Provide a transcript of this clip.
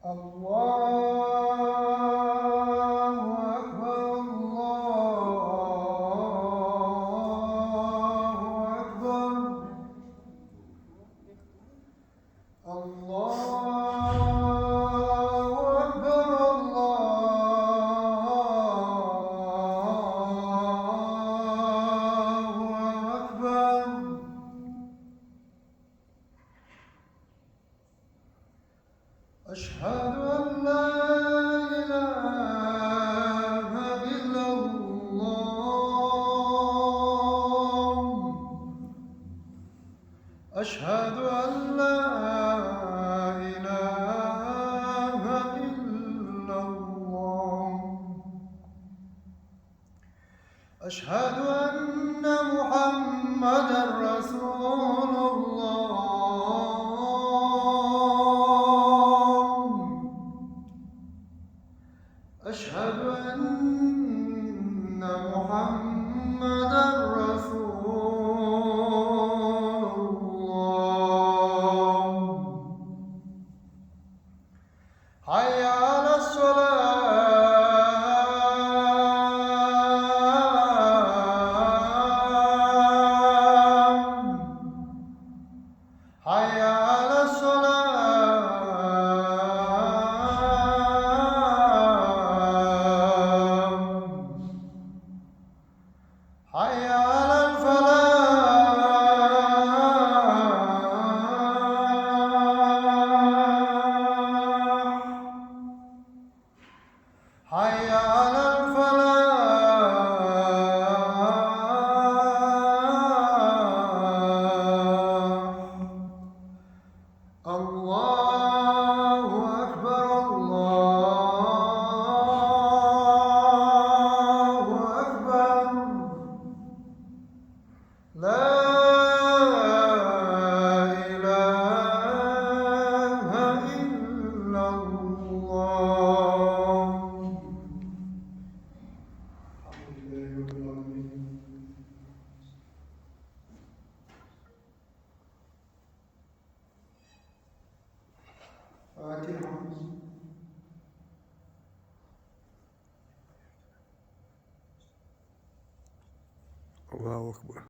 الله أكبر الله أكبر الله أكبر الله أكبر أشهد أن لا إله إلا الله أشهد أن لا إله إلا الله أشهد أن محمدًا رسول الله أشهد أن محمدًا رسول الله حي على الصلاة حي على حي على الفلاح حي على الفلاح الله أكبر الله أكبر لا إله إلا الله الحمد لله رب العالمين فاتحة الله أكبر.